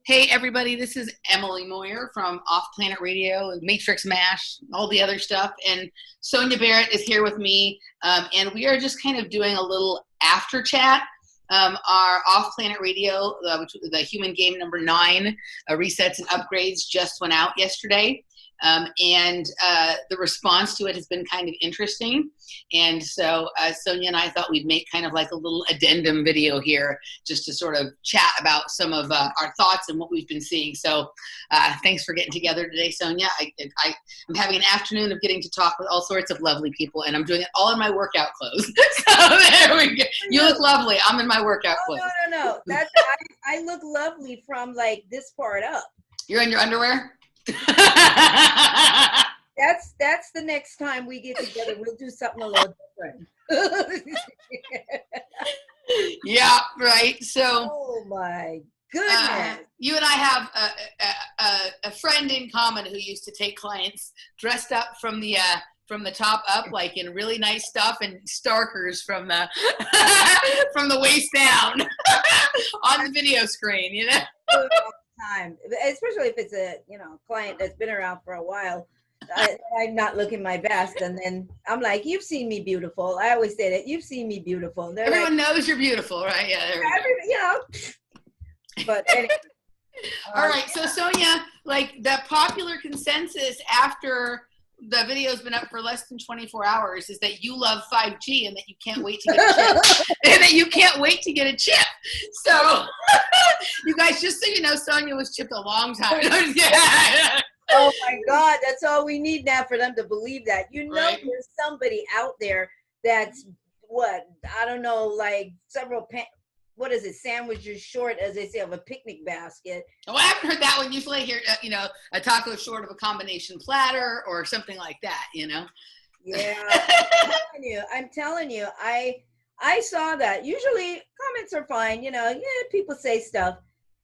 Hey everybody, this is Emily Moyer from Off Planet Radio, Matrix Mash, all the other stuff. And Sonia Barrett is here with me. And we are just kind of doing a little after chat. Our Off Planet Radio, the Human Game number 9, resets and upgrades just went out yesterday. And the response to it has been kind of interesting. And so Sonia and I thought we'd make kind of like a little addendum video here just to sort of chat about some of our thoughts and what we've been seeing. So thanks for getting together today, Sonia. I'm having an afternoon of getting to talk with all sorts of lovely people, and I'm doing it all in my workout clothes. So there we go. You look lovely. I'm in my workout clothes. No. I look lovely from like this part up. You're in your underwear? That's the next time we get together. We'll do something a little different. Yeah, right. So, oh my goodness. You and I have a friend in common who used to take clients dressed up from the top up, like in really nice stuff, and starkers from the from the waist down on the video screen, you know. Time, especially if it's a client that's been around for a while. I'm not looking my best, and then I'm like, "You've seen me beautiful." I always say that, "You've seen me beautiful." Everyone knows you're beautiful, right? Yeah. But anyway, all right. So Sonia, like the popular consensus after the video's been up for less than 24 hours is that you love 5G and that you can't wait to get a chip. And that you can't wait to get a chip. So, you guys, just so you know, Sonia was chipped a long time. Oh my God, that's all we need now for them to believe that. Right? There's somebody out there that's like several sandwiches short, as they say, of a picnic basket. Oh, I haven't heard that one. Usually I hear, a taco short of a combination platter or something like that, Yeah, I'm telling you, I saw that. Usually comments are fine, people say stuff.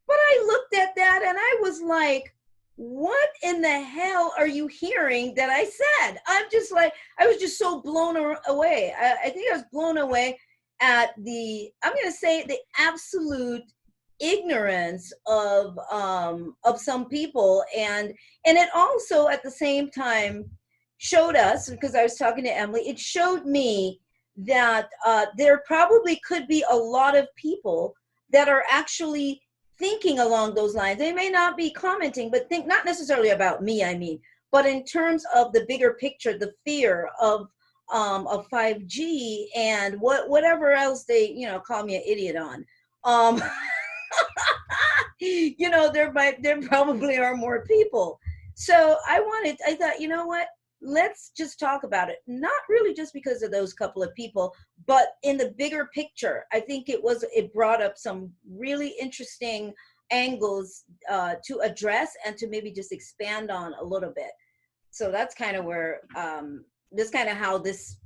But I looked at that and I was like, what in the hell are you hearing that I said? I'm just like, I was just so blown away. I think I was blown away at I'm going to say the absolute ignorance of some people. And it also at the same time showed us, because I was talking to Emily, it showed me that there probably could be a lot of people that are actually thinking along those lines. They may not be commenting, but think not necessarily about me, but in terms of the bigger picture, the fear of 5G and whatever else they call me an idiot on. There probably are more people. So I thought, you know what? Let's just talk about it. Not really just because of those couple of people, but in the bigger picture. I think it brought up some really interesting angles to address and to maybe just expand on a little bit. So that's kind of where this kind of how this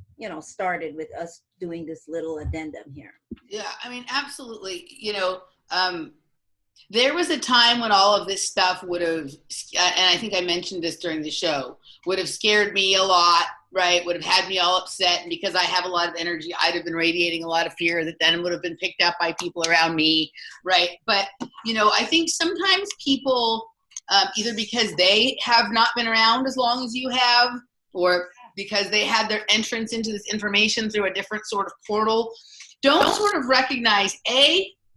started with us doing this little addendum here. Yeah, I mean, absolutely. There was a time when all of this stuff would have, and I think I mentioned this during the show, would have scared me a lot, right? Would have had me all upset. And because I have a lot of energy, I'd have been radiating a lot of fear that then would have been picked up by people around me, right? But, I think sometimes people, either because they have not been around as long as you have, or because they had their entrance into this information through a different sort of portal, don't sort of recognize,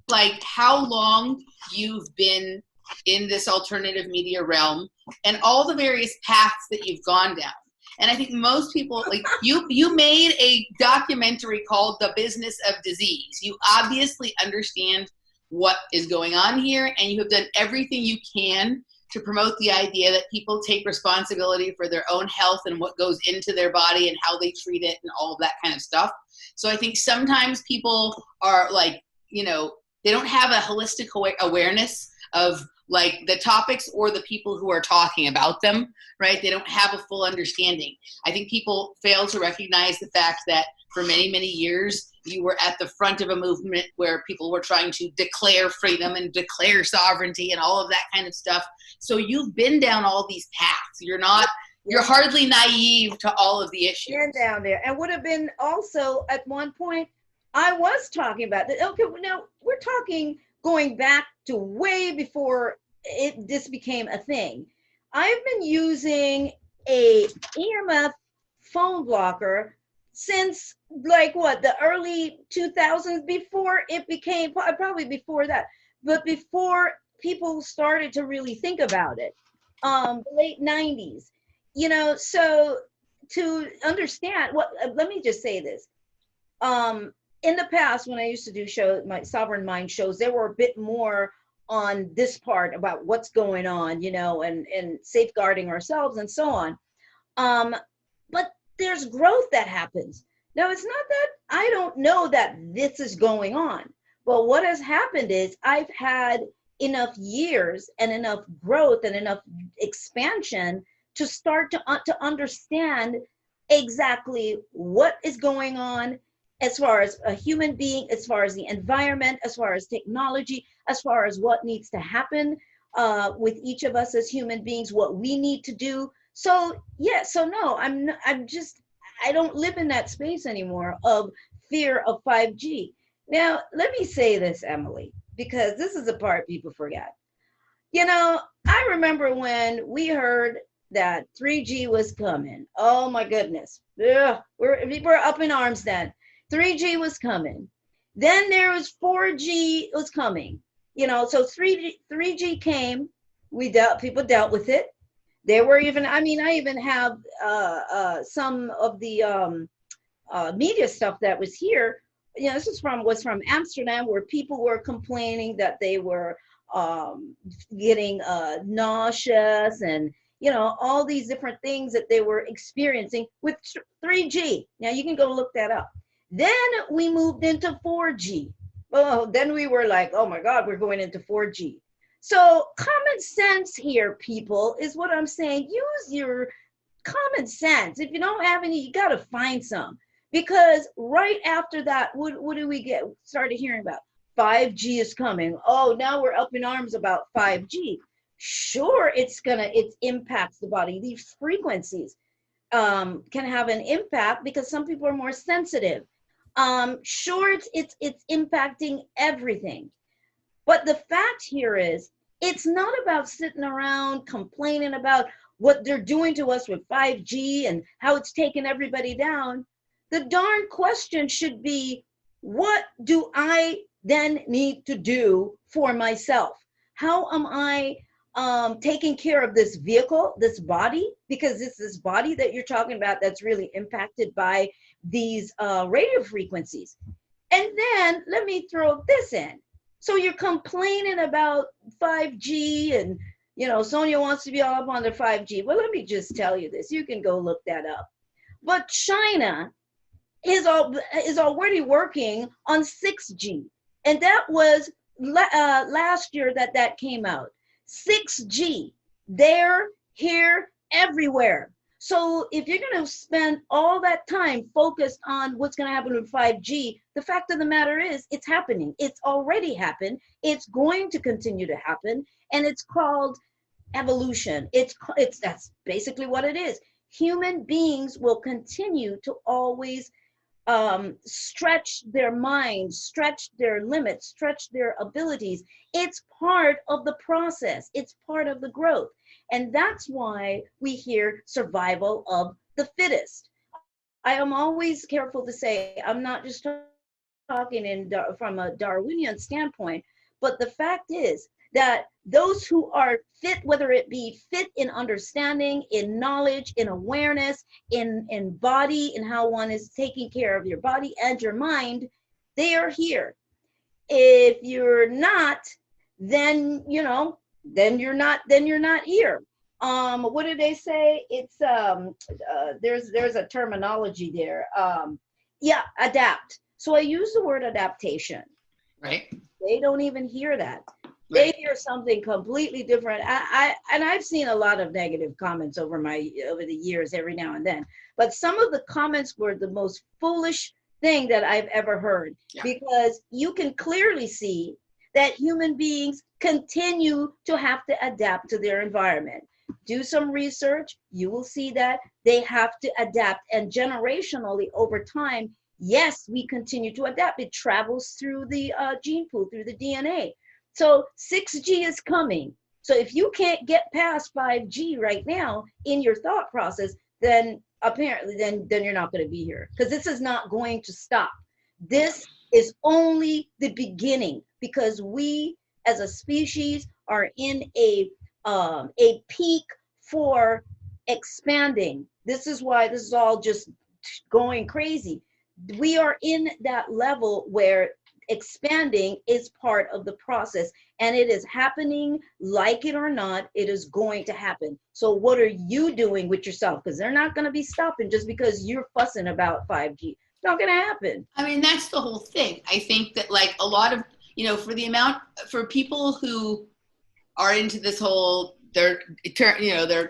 like how long you've been in this alternative media realm and all the various paths that you've gone down. And I think most people, like you made a documentary called The Business of Disease. You obviously understand what is going on here, and you have done everything you can to promote the idea that people take responsibility for their own health and what goes into their body and how they treat it and all of that kind of stuff. So I think sometimes people are like, they don't have a holistic awareness of like the topics or the people who are talking about them, right? They don't have a full understanding. I think people fail to recognize the fact that for many, many years, you were at the front of a movement where people were trying to declare freedom and declare sovereignty and all of that kind of stuff. So you've been down all these paths. You're hardly naive to all of the issues. Been down there, and would have been also at one point, I was talking about that. Okay, now we're talking going back to way before this became a thing. I've been using a EMF phone blocker since like what, the early 2000s, before it became, probably before that, but before people started to really think about it, late 90s, so to understand what, let me just say this. In the past, when I used to do my Sovereign Mind shows, there were a bit more on this part about what's going on, and safeguarding ourselves and so on. But there's growth that happens. Now, it's not that I don't know that this is going on, but what has happened is I've had enough years and enough growth and enough expansion to start to understand exactly what is going on as far as a human being, as far as the environment, as far as technology, as far as what needs to happen with each of us as human beings, what we need to do. So yeah, so no, I don't live in that space anymore of fear of 5G. Now, let me say this, Emily, because this is the part people forget. I remember when we heard that 3G was coming. Oh my goodness. Ugh, we're up in arms then. 3G was coming. Then there was 4G was coming. So 3G came. People dealt with it. There were even, I even have some of the media stuff that was here. This was from Amsterdam, where people were complaining that they were getting nauseous and all these different things that they were experiencing with 3G. Now you can go look that up. Then we moved into 4G. Oh, then we were like, oh my God, we're going into 4G. So common sense here, people, is what I'm saying. Use your common sense. If you don't have any, you got to find some. Because right after that, what do we get? Started hearing about 5G is coming. Oh, now we're up in arms about 5G. Sure, it impacts the body. These frequencies can have an impact because some people are more sensitive. Sure, it's impacting everything. But the fact here is, it's not about sitting around complaining about what they're doing to us with 5G and how it's taking everybody down. The darn question should be, what do I then need to do for myself? How am I taking care of this vehicle, this body? Because it's this body that you're talking about that's really impacted by these radio frequencies. And then let me throw this in. So you're complaining about 5G and, Sonia wants to be all up on the 5G. Well, let me just tell you this. You can go look that up. But China is already working on 6G. And that was last year that came out. 6G, there, here, everywhere. So if you're going to spend all that time focused on what's going to happen with 5G, the fact of the matter is it's happening. It's already happened. It's going to continue to happen. And it's called evolution. That's basically what it is. Human beings will continue to always stretch their minds, stretch their limits, stretch their abilities. It's part of the process. It's part of the growth. And that's why we hear survival of the fittest. I am always careful to say, I'm not just talking from a Darwinian standpoint, but the fact is that those who are fit, whether it be fit in understanding, in knowledge, in awareness, in body, in how one is taking care of your body and your mind, they are here. If you're not, then you're not here. What do they say? It's there's a terminology there. Adapt. So I use the word adaptation. Right. They don't even hear that. They hear something completely different. I've seen a lot of negative comments over the years, every now and then. But some of the comments were the most foolish thing that I've ever heard, because you can clearly see that human beings continue to have to adapt to their environment. Do some research, you will see that they have to adapt, and generationally over time, yes, we continue to adapt. It travels through the gene pool, through the DNA. So 6G is coming. So if you can't get past 5G right now in your thought process, then apparently then you're not going to be here, because this is not going to stop. This is only the beginning, because we as a species are in a peak for expanding. This is why this is all just going crazy. We are in that level where expanding is part of the process, and it is happening, like it or not, it is going to happen. So what are you doing with yourself? Because they're not going to be stopping just because you're fussing about 5G. It's not going to happen. I mean, that's the whole thing. I think that like a lot of, you know, for people who are into this whole, they're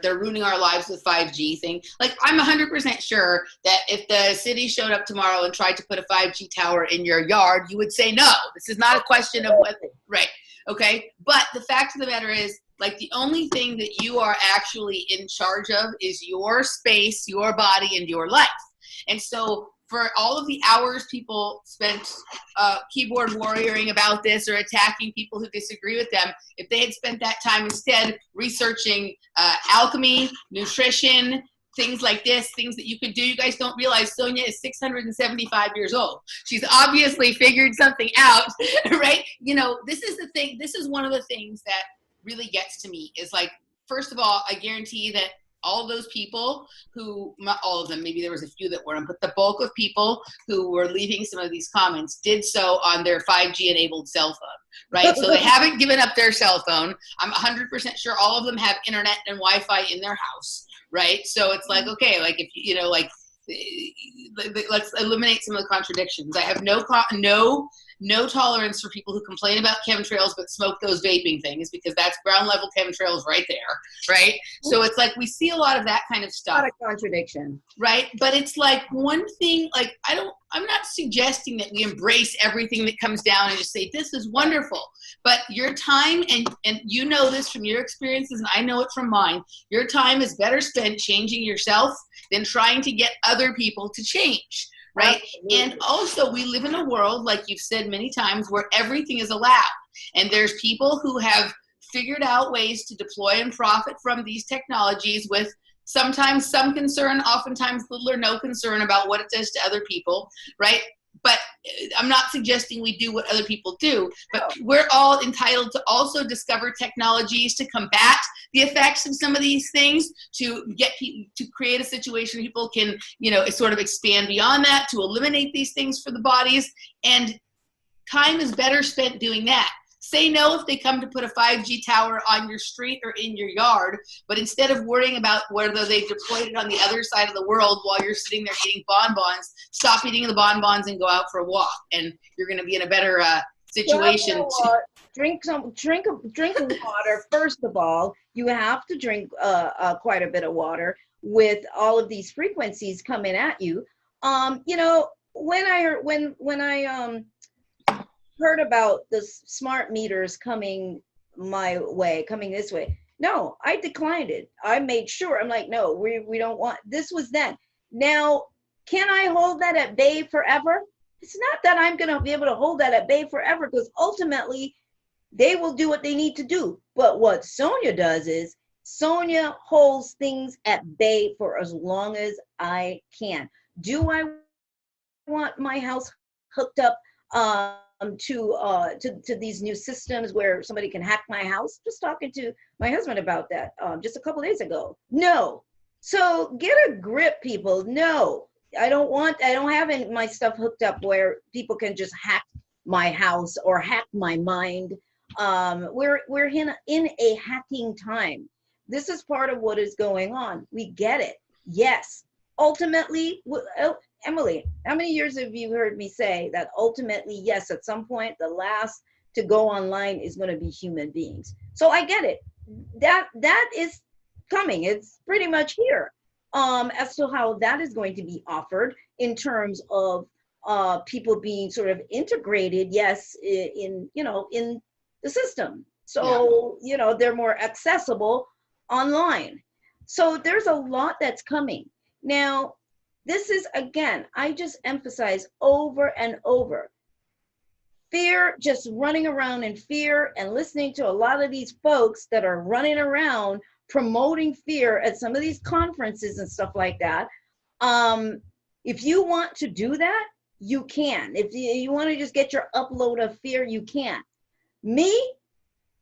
ruining our lives with 5G thing. Like, I'm 100% sure that if the city showed up tomorrow and tried to put a 5G tower in your yard, you would say no. This is not a question of whether, right? Okay. But the fact of the matter is, like, the only thing that you are actually in charge of is your space, your body, and your life. And so for all of the hours people spent keyboard warrioring about this or attacking people who disagree with them, if they had spent that time instead researching alchemy, nutrition, things like this, things that you could do. You guys don't realize Sonia is 675 years old. She's obviously figured something out, right? You know, this is the thing. This is one of the things that really gets to me is, like, first of all, I guarantee that all those people who, not all of them, maybe there was a few that weren't, but the bulk of people who were leaving some of these comments did so on their 5G enabled cell phone, right? So they haven't given up their cell phone. I'm 100% sure all of them have internet and Wi-Fi in their house, right? So it's like, okay, like, if you know, like, let's eliminate some of the contradictions. I have no tolerance for people who complain about chemtrails but smoke those vaping things, because that's ground level chemtrails right there, right? So it's like we see a lot of that kind of stuff. Not a contradiction. Right? But it's like one thing, like, I'm not suggesting that we embrace everything that comes down and just say, this is wonderful. But your time, and you know this from your experiences, and I know it from mine, your time is better spent changing yourself than trying to get other people to change. Right? Absolutely. And also, we live in a world, like you've said many times, where everything is allowed. And there's people who have figured out ways to deploy and profit from these technologies with sometimes some concern, oftentimes little or no concern about what it does to other people, right? But I'm not suggesting we do what other people do, but we're all entitled to also discover technologies to combat the effects of some of these things, to get people, to create a situation where people can, you know, sort of expand beyond that, to eliminate these things for the bodies. And time is better spent doing that. Say no if they come to put a 5G tower on your street or in your yard, but instead of worrying about whether they deployed it on the other side of the world while you're sitting there eating bonbons, stop eating the bonbons and go out for a walk, and you're going to be in a better situation. Drink water. First of all, you have to drink quite a bit of water with all of these frequencies coming at you. You know, when I heard about the smart meters coming my way, coming this way, no, I declined it. I made sure. I'm like, no, we don't want. This was then. Now, can I hold that at bay forever? It's not that I'm going to be able to hold that at bay forever, because ultimately they will do what they need to do. But what Sonia does is Sonia holds things at bay for as long as I can. Do I want my house hooked up to these new systems where somebody can hack my house? Just talking to my husband about that just a couple days ago. No. So get a grip, people. No, I don't have my stuff hooked up where people can just hack my house or hack my mind. We're in a hacking time. This is part of what is going on. We get it. Yes. Ultimately, Emily, how many years have you heard me say that ultimately, yes, at some point, the last to go online is going to be human beings? So I get it. That is coming. It's pretty much here. As to how that is going to be offered in terms of people being sort of integrated, yes, in the system. So, they're more accessible online. So there's a lot that's coming. Now, this is, again, I just emphasize over and over, fear, just running around in fear and listening to a lot of these folks that are running around promoting fear at some of these conferences and stuff like that. If you want to do that, you can. If you want to just get your upload of fear, you can. Me,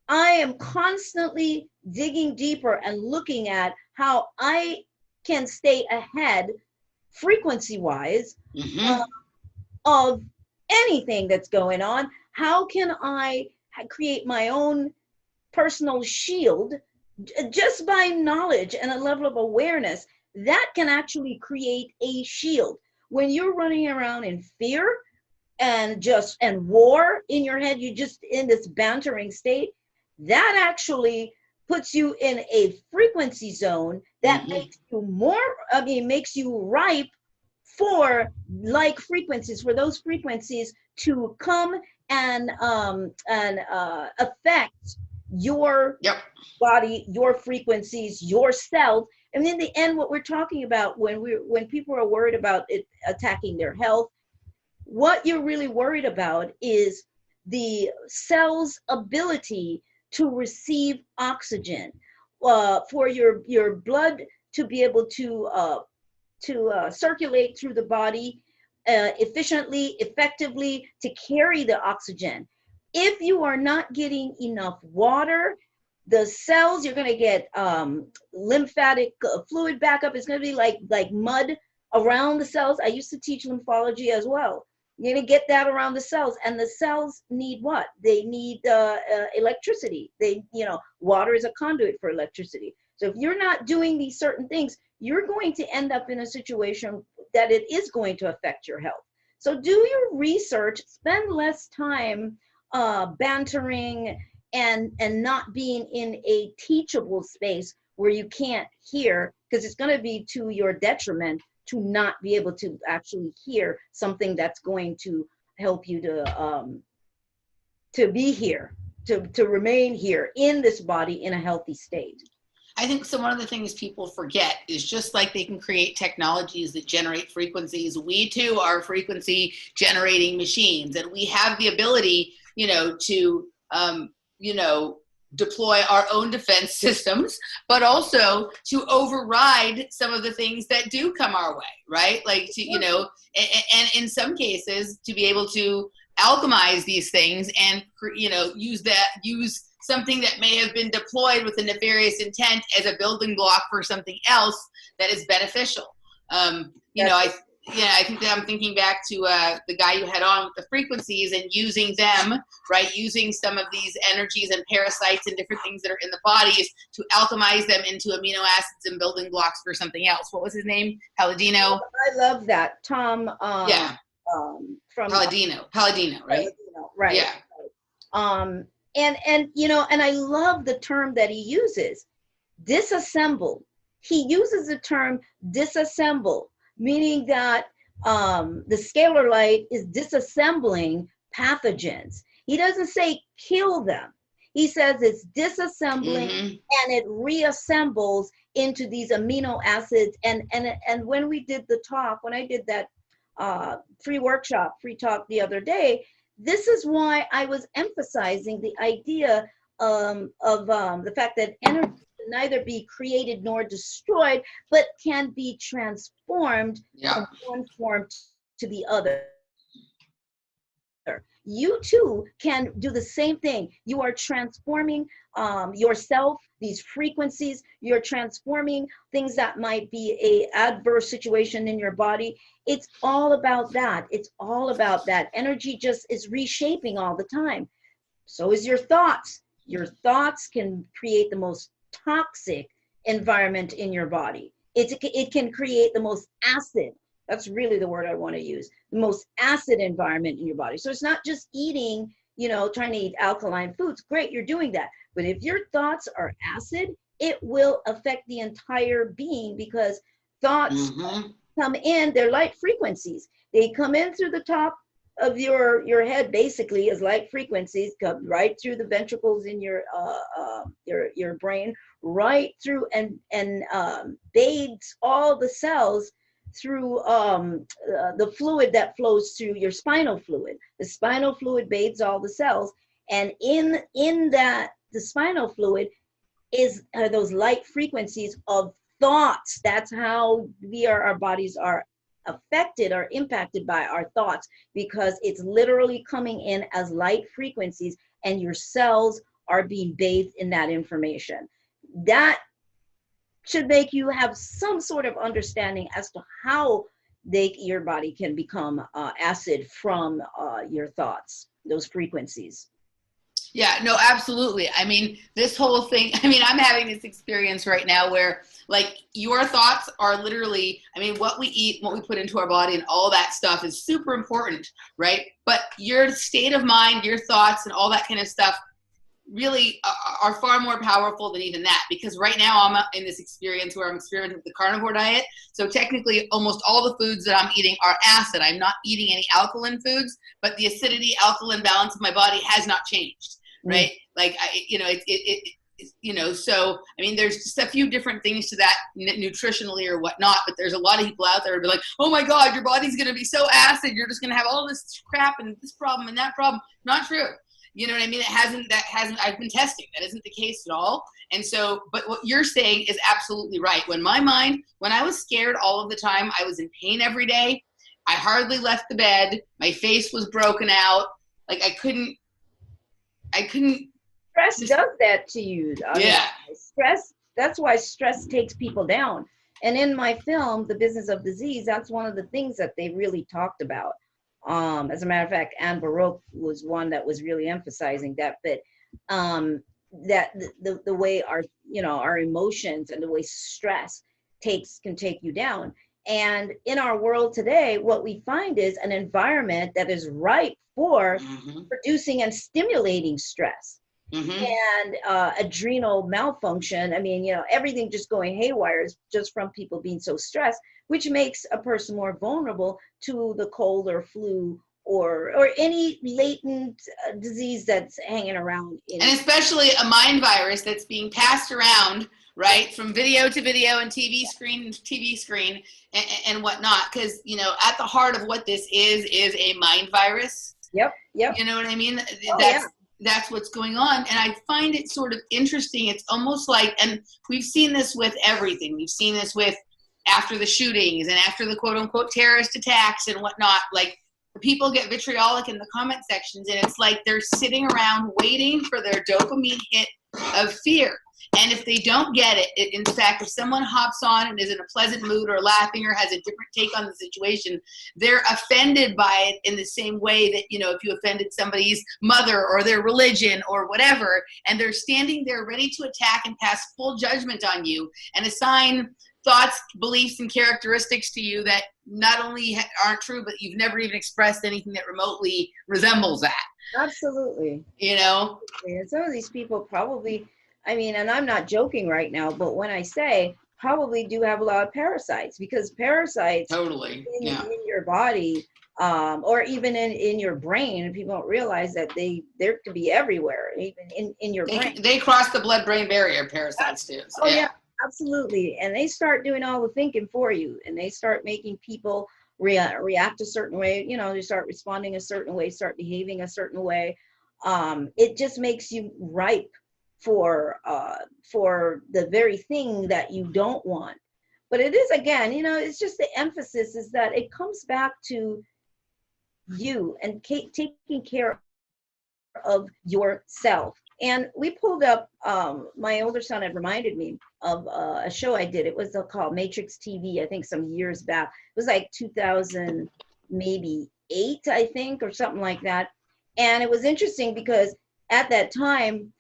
I am constantly digging deeper and looking at how I can stay ahead frequency-wise of anything that's going on. How can I create my own personal shield just by knowledge and a level of awareness that can actually create a shield? When you're running around in fear and war in your head, you just in this bantering state, that actually puts you in a frequency zone that makes you makes you ripe for like frequencies, for those frequencies to come and affect your body, your frequencies, yourself. And in the end, what we're talking about when people are worried about it attacking their health, what you're really worried about is the cell's ability to receive oxygen, for your blood to be able to circulate through the body efficiently, effectively, to carry the oxygen. If you are not getting enough water, the cells, you're going to get lymphatic fluid backup. It's going to be like mud around the cells. I used to teach lymphology as well. You're going to get that around the cells, and the cells need what? They need electricity. Water is a conduit for electricity. So if you're not doing these certain things, you're going to end up in a situation that it is going to affect your health. So do your research, spend less time bantering and not being in a teachable space where you can't hear, because it's going to be to your detriment to not be able to actually hear something that's going to help you to be here, to remain here in this body in a healthy state. I think so. One of the things people forget is just like they can create technologies that generate frequencies, we too are frequency generating machines, and we have the ability, to, deploy our own defense systems, but also to override some of the things that do come our way, right? Like to, and in some cases to be able to alchemize these things and, use something that may have been deployed with a nefarious intent as a building block for something else that is beneficial. I think that I'm thinking back to the guy you had on with the frequencies and using them, right? Using some of these energies and parasites and different things that are in the bodies to alchemize them into amino acids and building blocks for something else. What was his name? Palladino? I love that. Tom. From Palladino, right? Palladino, right. Yeah. And I love the term that he uses, disassemble. He uses the term disassemble, meaning that the scalar light is disassembling pathogens. He doesn't say kill them. He says it's disassembling and it reassembles into these amino acids. And when we did the talk, when I did that free talk the other day, this is why I was emphasizing the idea of the fact that energy can neither be created nor destroyed, but can be transformed from one form to the other. You too can do the same thing. You are transforming yourself, these frequencies. You're transforming things that might be an adverse situation in your body. It's all about that. It's all about that. Energy just is reshaping all the time. So is your thoughts. Your thoughts can create the most toxic environment in your body. It can create the most acid. That's really the word I want to use. The most acid environment in your body. So it's not just eating, trying to eat alkaline foods. Great, you're doing that. But if your thoughts are acid, it will affect the entire being, because thoughts come in, they're light frequencies. They come in through the top of your head, basically, as light frequencies, come right through the ventricles in your brain, right through and bathes all the cells through the fluid that flows through your spinal fluid. The spinal fluid bathes all the cells, and in that the spinal fluid are those light frequencies of thoughts. That's how our bodies are affected or impacted by our thoughts, because it's literally coming in as light frequencies, and your cells are being bathed in that information. That should make you have some sort of understanding as to how your body can become acid from your thoughts, those frequencies. Yeah, no, absolutely. I mean, this whole thing, I mean, I'm having this experience right now where, like, your thoughts are literally, I mean, what we eat, what we put into our body, and all that stuff is super important, right? But your state of mind, your thoughts, and all that kind of stuff really are far more powerful than even that, because right now I'm in this experience where I'm experimenting with the carnivore diet. So technically almost all the foods that I'm eating are acid. I'm not eating any alkaline foods, but the acidity alkaline balance of my body has not changed, right? Like, so I mean, there's just a few different things to that nutritionally or whatnot, but there's a lot of people out there who be like, oh my God, your body's going to be so acid, you're just going to have all this crap and this problem and that problem. Not true. You know what I mean? I've been testing. That isn't the case at all. And so, but what you're saying is absolutely right. When I was scared all of the time, I was in pain every day. I hardly left the bed. My face was broken out. Like I couldn't. Stress does that to you. Yeah. Stress, that's why stress takes people down. And in my film, The Business of Disease, that's one of the things that they really talked about. As a matter of fact, Anne Baruch was one that was really emphasizing that the way our emotions and the way stress can take you down. And in our world today, what we find is an environment that is ripe for producing and stimulating stress. And adrenal malfunction. I mean, everything just going haywire is just from people being so stressed, which makes a person more vulnerable to the cold or flu or any latent disease that's hanging around. And especially a mind virus that's being passed around, right, from video to video and TV screen to TV screen and whatnot. Because, at the heart of what this is a mind virus. Yep. You know what I mean? Oh, That's what's going on. And I find it sort of interesting. It's almost like, and we've seen this with everything. We've seen this with after the shootings and after the quote unquote terrorist attacks and whatnot. Like, people get vitriolic in the comment sections, and it's like they're sitting around waiting for their dopamine hit of fear. And if they don't get it, in fact, if someone hops on and is in a pleasant mood or laughing or has a different take on the situation, they're offended by it in the same way that, if you offended somebody's mother or their religion or whatever, and they're standing there ready to attack and pass full judgment on you and assign thoughts, beliefs, and characteristics to you that not only aren't true, but you've never even expressed anything that remotely resembles that. Absolutely. And some of these people probably, and I'm not joking right now, but when I say probably do have a lot of parasites, because parasites totally in your body, or even in your brain, and people don't realize that they could be everywhere, even in your brain. They cross the blood-brain barrier, parasites do. So, yeah, absolutely. And they start doing all the thinking for you, and they start making people react a certain way. They start responding a certain way, start behaving a certain way. It just makes you ripe for the very thing that you don't want. But it is, again, it's just the emphasis is that it comes back to you and taking care of yourself. And we pulled up, my older son had reminded me of a show I did. It was called Matrix TV, I think some years back. It was like 2000, maybe 8, I think, or something like that. And it was interesting because at that time,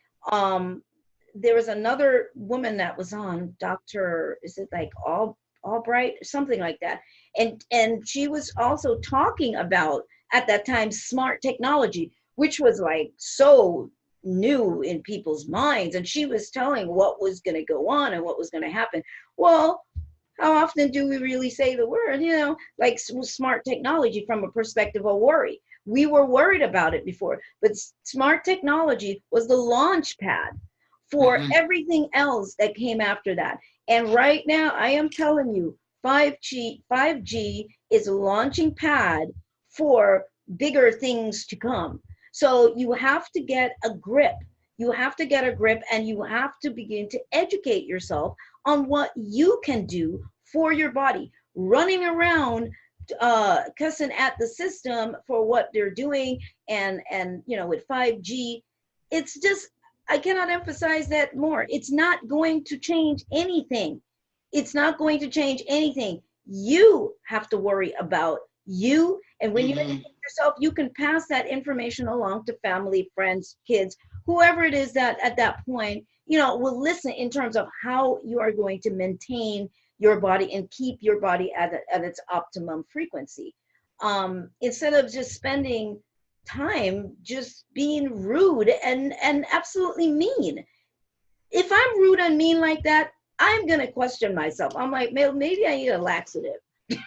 there was another woman that was on, Dr. Is it like Albright, something like that. And she was also talking about, at that time, smart technology, which was like so new in people's minds. And she was telling what was going to go on and what was going to happen. Well, how often do we really say the word, like smart technology from a perspective of worry? We were worried about it before, but smart technology was the launch pad for everything else that came after that. And right now, I am telling you, 5G is a launching pad for bigger things to come. So you have to get a grip. You have to get a grip, and you have to begin to educate yourself on what you can do for your body. Running around cussing at the system for what they're doing, and with 5G, it's just, I cannot emphasize that more. It's not going to change anything. It's not going to change anything. You have to worry about you. And when you educate yourself, you can pass that information along to family, friends, kids, whoever it is that at that point, will listen in terms of how you are going to maintain your body and keep your body at its optimum frequency. Instead of just spending time just being rude and absolutely mean. If I'm rude and mean like that, I'm going to question myself. I'm like, maybe I need a laxative.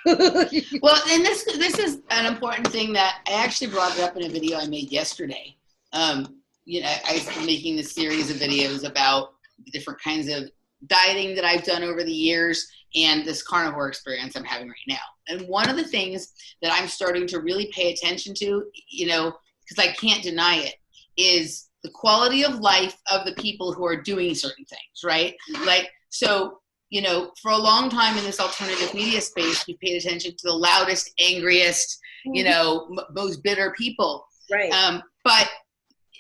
Well, and this is an important thing that I actually brought it up in a video I made yesterday. I've been making this series of videos about the different kinds of dieting that I've done over the years and this carnivore experience I'm having right now. And one of the things that I'm starting to really pay attention to, because I can't deny it, is the quality of life of the people who are doing certain things, right? Like, so, for a long time in this alternative media space, we paid attention to the loudest, angriest, most bitter people. Right.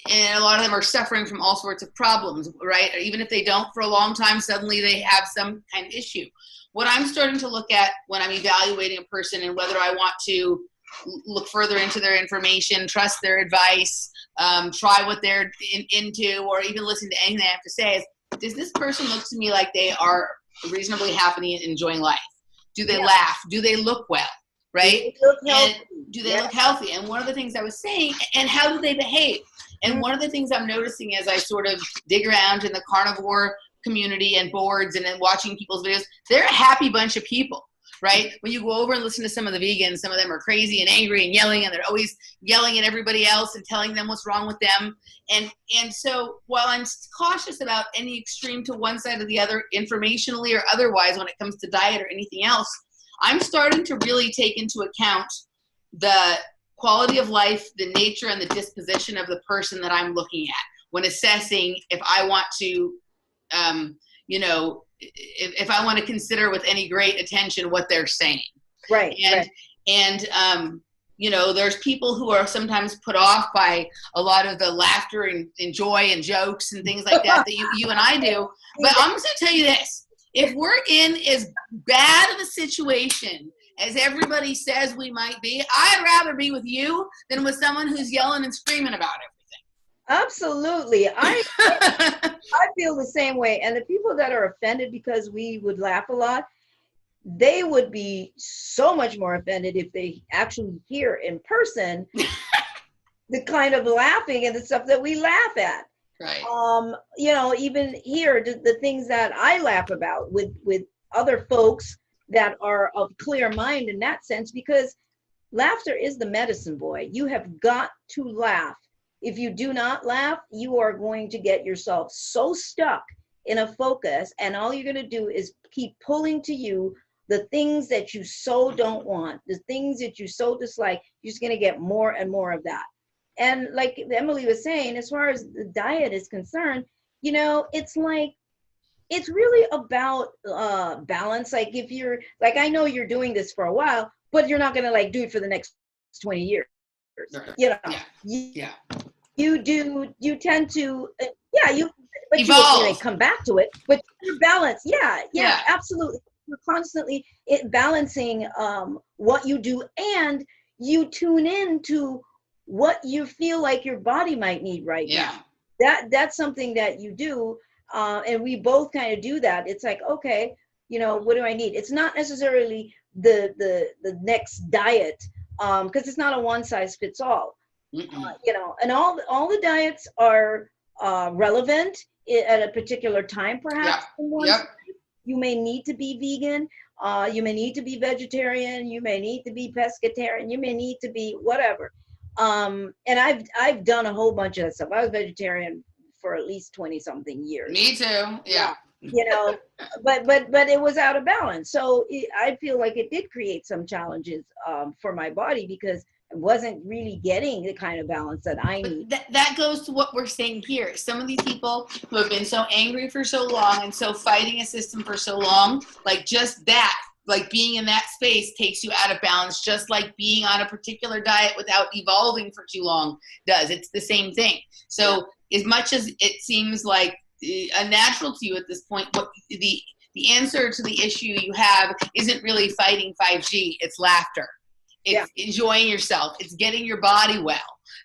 And a lot of them are suffering from all sorts of problems, right? Or even if they don't for a long time, suddenly they have some kind of issue. What I'm starting to look at when I'm evaluating a person and whether I want to look further into their information, trust their advice, try what they're into, or even listen to anything they have to say is, does this person look to me like they are reasonably happy and enjoying life? Do they laugh? Do they look well? Right? Do they look healthy? And one of the things I was saying, and how do they behave? And one of the things I'm noticing as I sort of dig around in the carnivore community and boards and then watching people's videos, they're a happy bunch of people, right? When you go over and listen to some of the vegans, some of them are crazy and angry and yelling, and they're always yelling at everybody else and telling them what's wrong with them. And so while I'm cautious about any extreme to one side or the other, informationally or otherwise, when it comes to diet or anything else, I'm starting to really take into account the quality of life, the nature and the disposition of the person that I'm looking at when assessing if I want to, if I want to consider with any great attention what they're saying. Right. And there's people who are sometimes put off by a lot of the laughter and joy and jokes and things like that you and I do. But I'm just going to tell you this. If we're in as bad of a situation as everybody says we might be, I'd rather be with you than with someone who's yelling and screaming about everything. Absolutely. I feel the same way. And the people that are offended because we would laugh a lot, they would be so much more offended if they actually hear in person the kind of laughing and the stuff that we laugh at. Right. Even here, the things that I laugh about with other folks that are of clear mind in that sense, because laughter is the medicine, boy. You have got to laugh. If you do not laugh, you are going to get yourself so stuck in a focus, and all you're going to do is keep pulling to you the things that you so don't want, the things that you so dislike. You're just going to get more and more of that. And like Emily was saying, as far as the diet is concerned, it's like, it's really about balance. Like if you're like, I know you're doing this for a while, but you're not going to like do it for the next 20 years. You tend to, but evolve. you come back to it, but you balance. Yeah, absolutely. You're constantly balancing what you do, and you tune in to what you feel like your body might need right now. That's something that you do. And we both kind of do that. It's like, okay, what do I need? It's not necessarily the next diet, because it's not a one size fits all. And all the diets are relevant at a particular time, perhaps. You may need to be vegan. You may need to be vegetarian. You may need to be pescatarian. You may need to be whatever. And I've done a whole bunch of that stuff. I was vegetarian for at least 20 something years. Me too. Yeah. you know, but it was out of balance. So I feel like it did create some challenges for my body because I wasn't really getting the kind of balance that I need. That goes to what we're saying here. Some of these people who have been so angry for so long and so fighting a system for so long, like just that, like being in that space takes you out of balance, just like being on a particular diet without evolving for too long does. It's the same thing. So as much as it seems like unnatural to you at this point, what the answer to the issue you have isn't really fighting 5G, it's laughter. It's enjoying yourself. It's getting your body well.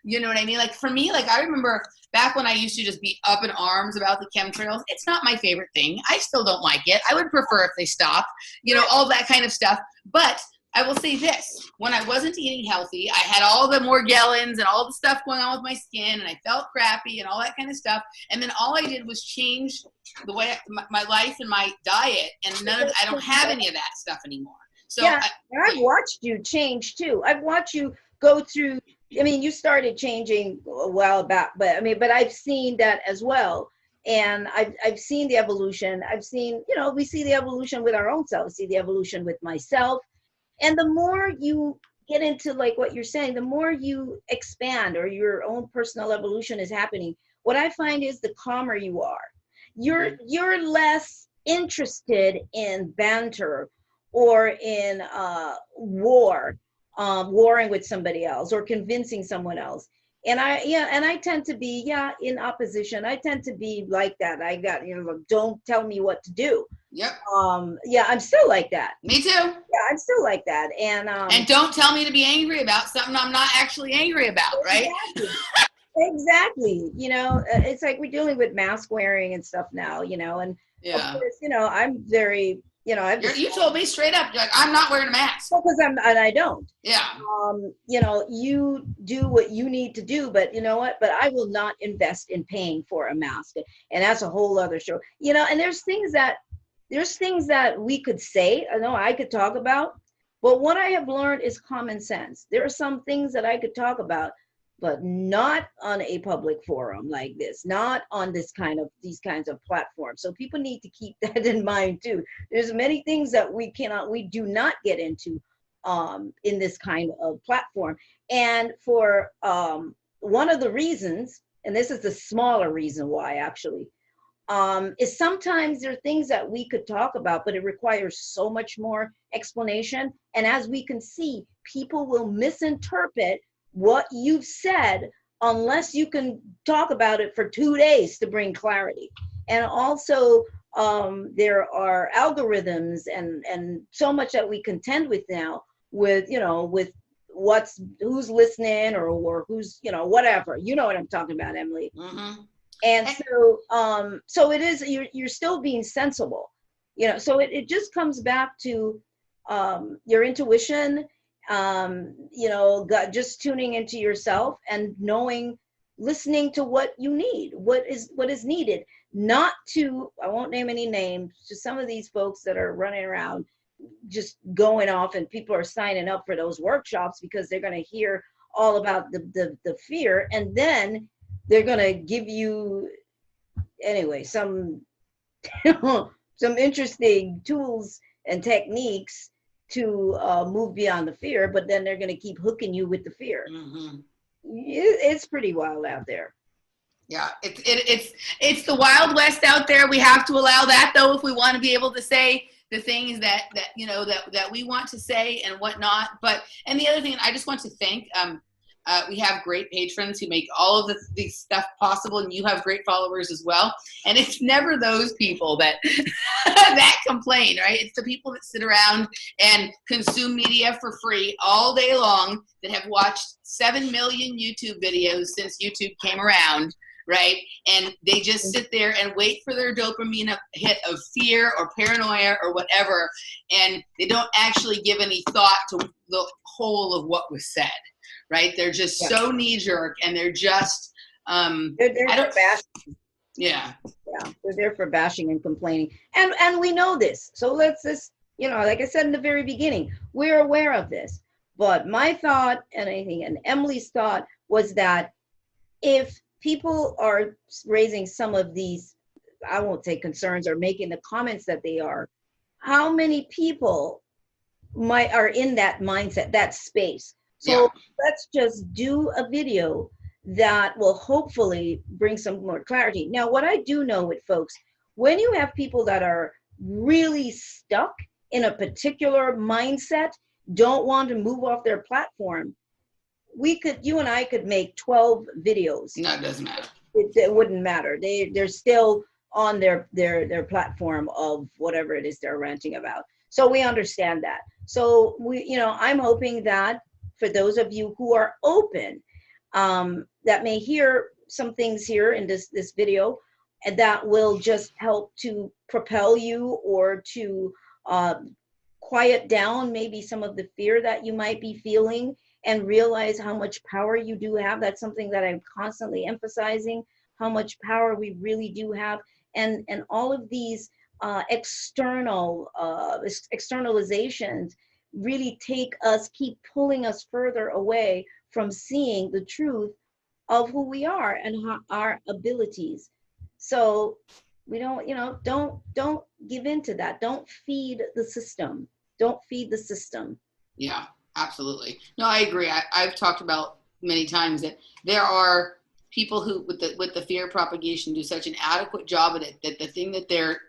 You know what I mean? Like for me, like I remember back when I used to just be up in arms about the chemtrails. It's not my favorite thing. I still don't like it. I would prefer if they stop, you know, all that kind of stuff. But I will say this, when I wasn't eating healthy, I had all the Morgellons and all the stuff going on with my skin and I felt crappy and all that kind of stuff. And then all I did was change the way my life and my diet, and I don't have any of that stuff anymore. So yeah, I've watched you change too. I've watched you go through, I mean, you started changing a while back, but I've seen that as well. And I've seen the evolution. I've seen, you know, we see the evolution with our own selves, see the evolution with myself. And the more you get into like what you're saying, the more you expand or your own personal evolution is happening. What I find is the calmer you are. You're less interested in banter or in warring with somebody else or convincing someone else. And I tend to be, in opposition. I tend to be like that. I got, you know, don't tell me what to do. Yep. I'm still like that. Me too. Yeah, I'm still like that. And don't tell me to be angry about something I'm not actually angry about, right? Exactly. You know, it's like we're dealing with mask wearing and stuff now, you know, and of course, you know, I'm very, you know, you told me straight up, you're like, I'm not wearing a mask. Because I don't. Yeah. You know, you do what you need to do, but you know what? But I will not invest in paying for a mask, and that's a whole other show. You know, and there's things that we could say. I know I could talk about, but what I have learned is common sense. There are some things that I could talk about, but not on a public forum like this, not on these kinds of platforms. So people need to keep that in mind too. There's many things that we do not get into in this kind of platform. And for one of the reasons, and this is the smaller reason why actually, is sometimes there are things that we could talk about, but it requires so much more explanation. And as we can see, people will misinterpret what you've said unless you can talk about it for 2 days to bring clarity. And also there are algorithms and so much that we contend with now with, you know, with who's listening or who's, you know, whatever, you know what I'm talking about, Emily. Mm-hmm. And so it is, you're still being sensible, you know, so it just comes back to your intuition, you know, just tuning into yourself and listening to what you need, what is needed. Not to, I won't name any names, to some of these folks that are running around just going off, and people are signing up for those workshops because they're going to hear all about the fear, and then they're going to give you anyway some some interesting tools and techniques to move beyond the fear, but then they're going to keep hooking you with the fear. Mm-hmm. It's pretty wild out there. Yeah, it's the Wild West out there. We have to allow that though if we want to be able to say the things that you know that we want to say and whatnot. But and the other thing, I just want to thank we have great patrons who make all of these stuff possible, and you have great followers as well. And it's never those people that that complain, right? It's the people that sit around and consume media for free all day long, that have watched 7 million YouTube videos since YouTube came around, right? And they just sit there and wait for their dopamine hit of fear or paranoia or whatever, and they don't actually give any thought to the whole of what was said. Right? They're just so knee-jerk, and they're just they're there for bashing. Yeah, they're there for bashing and complaining, and we know this. So let's just, you know, like I said in the very beginning, we're aware of this. But my thought, and I think, and Emily's thought, was that if people are raising some of these I won't say concerns, or making the comments that they are, how many people are in that mindset, that space? So Yeah. let's just do a video that will hopefully bring some more clarity. Now, what I do know with folks, when you have people that are really stuck in a particular mindset, don't want to move off their platform, you and I could make 12 videos. No, it doesn't matter. It wouldn't matter. They're still on their platform of whatever it is they're ranting about. So we understand that. So I'm hoping that for those of you who are open, that may hear some things here in this video, and that will just help to propel you, or to quiet down maybe some of the fear that you might be feeling, and realize how much power you do have. That's something that I'm constantly emphasizing, how much power we really do have. And all of these externalizations really keep pulling us further away from seeing the truth of who we are and our abilities. So we don't give in to that. Don't feed the system. Don't feed the system. Yeah, absolutely. No, I agree. I've talked about many times that there are people who, with the fear propagation, do such an adequate job at it that the thing that they're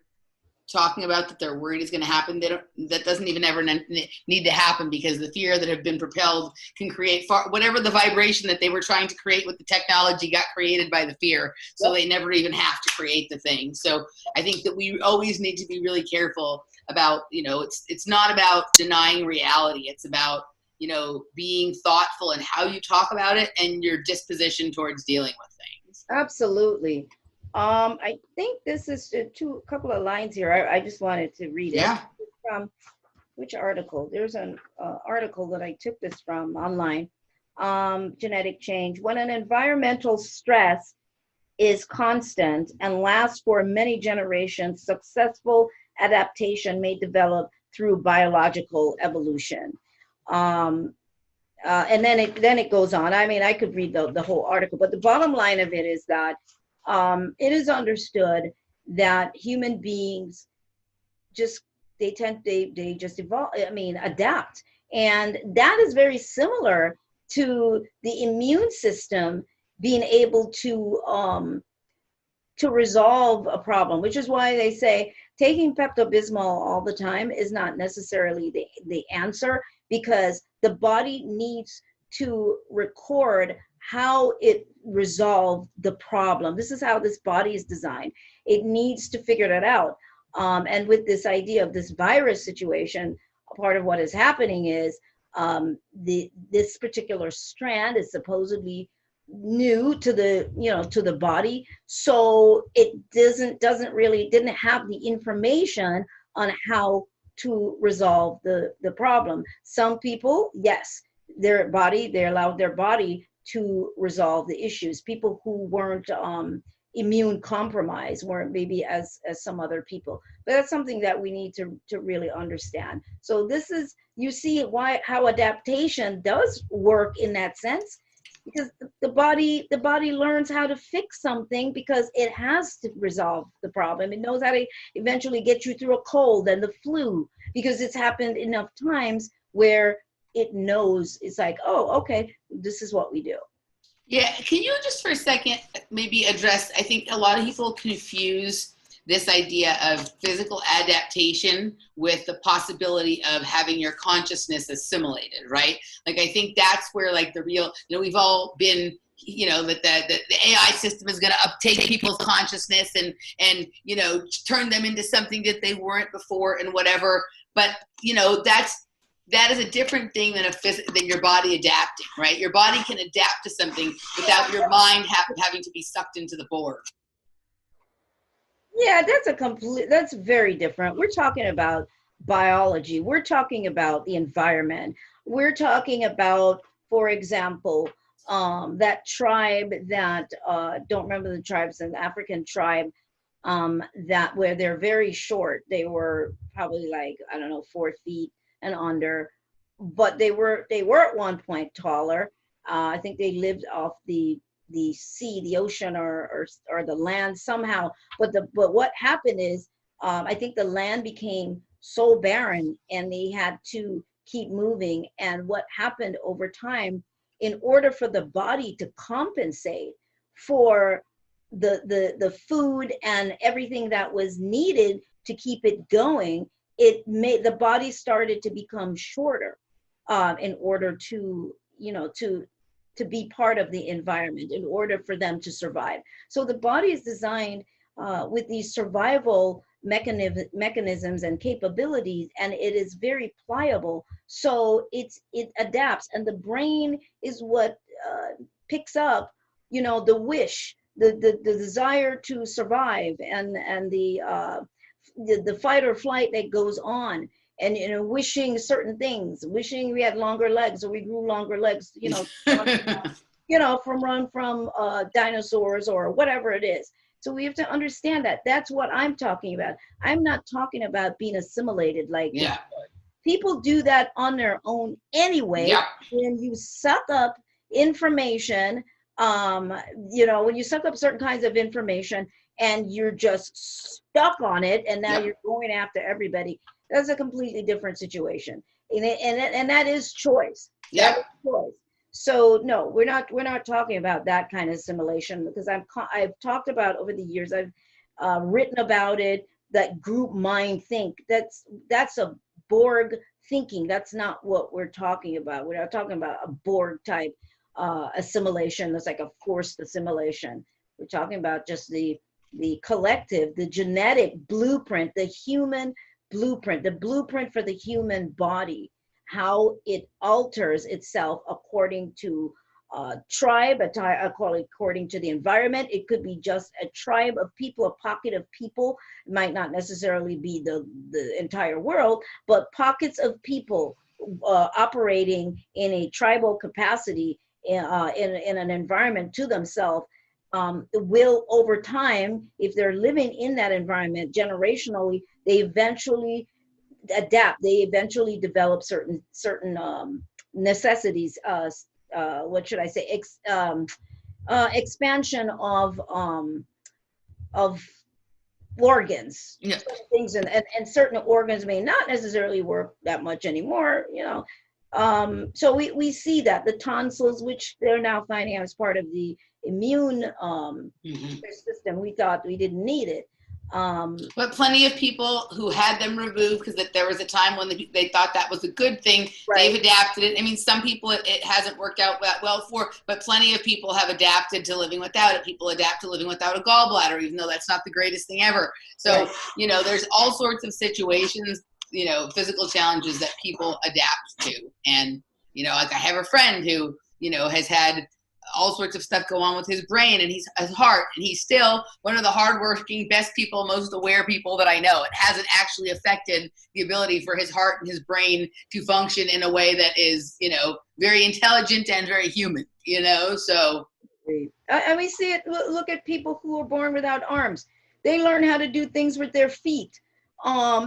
talking about that they're worried is going to happen, that doesn't even ever need to happen, because the fear that have been propelled can create whatever the vibration that they were trying to create with the technology got created by the fear. So they never even have to create the thing. So I think that we always need to be really careful about, it's not about denying reality. It's about, being thoughtful in how you talk about it and your disposition towards dealing with things. Absolutely. I think this is a couple of lines here. I just wanted to read it. Yeah. From which article? There's an article that I took this from online. Genetic change. When an environmental stress is constant and lasts for many generations, successful adaptation may develop through biological evolution. And then it goes on. I mean, I could read the whole article, but the bottom line of it is that it is understood that human beings just evolve. I mean, adapt, and that is very similar to the immune system being able to resolve a problem, which is why they say taking Pepto-Bismol all the time is not necessarily the answer, because the body needs to record how it resolved the problem. This is how this body is designed. It needs to figure that out. And with this idea of this virus situation, part of what is happening is this particular strand is supposedly new to the body, so it didn't have the information on how to resolve the problem. Some people, yes, they allowed their body to resolve the issues. People who weren't immune compromised weren't maybe as some other people. But that's something that we need to really understand. So this is, you see how adaptation does work in that sense, because the body learns how to fix something because it has to resolve the problem. It knows how to eventually get you through a cold and the flu, because it's happened enough times where it knows, it's like, oh, okay, this is what we do. Yeah, can you just for a second maybe address, I think a lot of people confuse this idea of physical adaptation with the possibility of having your consciousness assimilated, right? Like, I think that's where like the real, we've all been, that the AI system is going to uptake people's consciousness and turn them into something that they weren't before and whatever. But, that is a different thing than your body adapting, right? Your body can adapt to something without your mind having to be sucked into the board. Yeah, that's very different. We're talking about biology. We're talking about the environment. We're talking about, for example, that tribe that, don't remember the tribes, an African tribe, that where they're very short. They were probably like, I don't know, 4 feet and under, but they were at one point taller. I think they lived off the sea, the ocean, or the land somehow. But what happened is, I think the land became so barren, and they had to keep moving. And what happened over time, in order for the body to compensate for the food and everything that was needed to keep it going, it made the body started to become shorter, in order to, to be part of the environment, in order for them to survive. So the body is designed with these survival mechanisms and capabilities, and it is very pliable. So it adapts, and the brain is what picks up, the wish, the desire to survive, and the fight or flight that goes on, and wishing certain things, wishing we had longer legs, or we grew longer legs, from dinosaurs or whatever it is. So we have to understand that. That's what I'm talking about. I'm not talking about being assimilated like Yeah. people do that on their own anyway. Yep. When you suck up information, when you suck up certain kinds of information and you're just stuck on it, and now you're going after everybody, that's a completely different situation. And that is choice. Yeah. That is choice. So no, we're not talking about that kind of assimilation, because I've talked about over the years, I've written about it, that group mind think. That's a Borg thinking. That's not what we're talking about. We're not talking about a Borg type assimilation. That's like a forced assimilation. We're talking about just the collective, the genetic blueprint, the human blueprint, the blueprint for the human body, how it alters itself according to tribe, according to the environment. It could be just a tribe of people, a pocket of people. It might not necessarily be the entire world, but pockets of people operating in a tribal capacity in an environment to themselves, will, over time, if they're living in that environment generationally, they eventually adapt. They eventually develop certain necessities. What should I say? Expansion of organs. Yeah. Things and certain organs may not necessarily work that much anymore. So we see that the tonsils, which they're now finding out as part of the immune system, we thought we didn't need it. But plenty of people who had them removed, because there was a time when they thought that was a good thing. Right. They've adapted it. I mean, some people it hasn't worked out that well for, but plenty of people have adapted to living without it. People adapt to living without a gallbladder, even though that's not the greatest thing ever. So, right. There's all sorts of situations, physical challenges that people adapt to. And, like I have a friend who, has had all sorts of stuff go on with his brain and his heart, and he's still one of the hardworking, best people, most aware people that I know. It hasn't actually affected the ability for his heart and his brain to function in a way that is, very intelligent and very human, so. And we see it, look at people who are born without arms. They learn how to do things with their feet.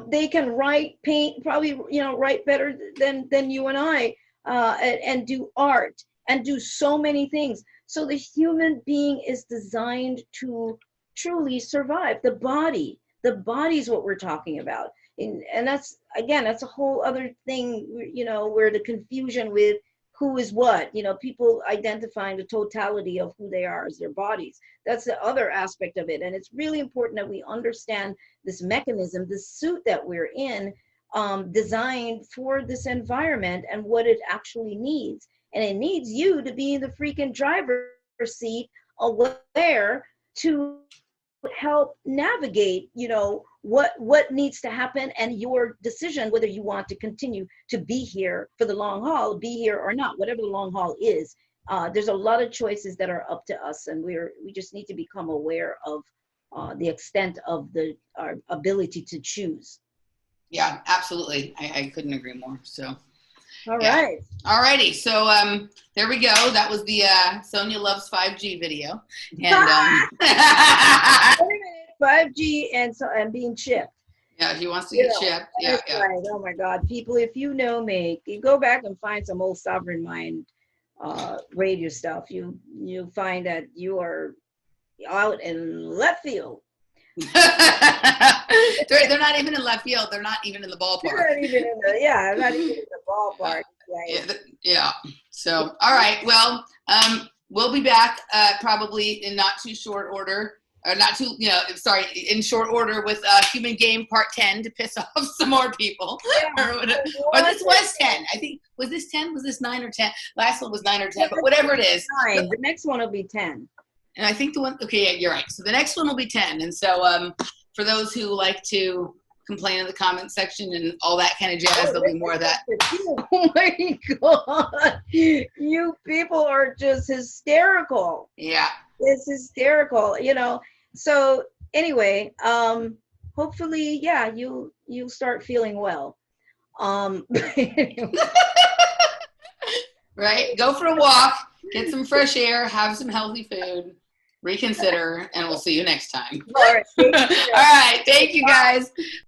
They can write, paint, probably, write better than you and I, and do art, and do so many things. So the human being is designed to truly survive. The body is what we're talking about. And that's a whole other thing, where the confusion with who is what, people identifying the totality of who they are as their bodies. That's the other aspect of it. And it's really important that we understand this mechanism, this suit that we're in, designed for this environment and what it actually needs. And it needs you to be in the freaking driver's seat, aware, to help navigate, what needs to happen, and your decision whether you want to continue to be here for the long haul, be here or not, whatever the long haul is. There's a lot of choices that are up to us, and we just need to become aware of the extent of our ability to choose. Yeah, absolutely. I couldn't agree more. So. All right. All righty. So there we go. That was the Sonia Loves 5G video. And 5G and being chipped. Yeah, he wants to get chipped. Yeah, right. Oh my God. People, if you know me, you go back and find some old Sovereign Mind radio stuff, you find that you are out in left field. They're not even in left field. They're not even in the ballpark. Not even in the, not even in the ballpark. Right? Yeah. So, all right. Well, we'll be back probably in not too short order. Or not too, in short order with Human Game Part 10 to piss off some more people. Yeah. or this was 10. I think, was this 10? Was this 9 or 10? Last one was 9 or 10, but whatever it is. 9. The next one will be 10. And I think yeah, you're right. So the next one will be 10. And so for those who like to complain in the comment section and all that kind of jazz, there'll be more of that. Oh my God. You people are just hysterical. Yeah. It's hysterical, So anyway, hopefully, you'll start feeling well. Right? Go for a walk, get some fresh air, have some healthy food, reconsider, and we'll see you next time. All right. All right. Thank you, guys.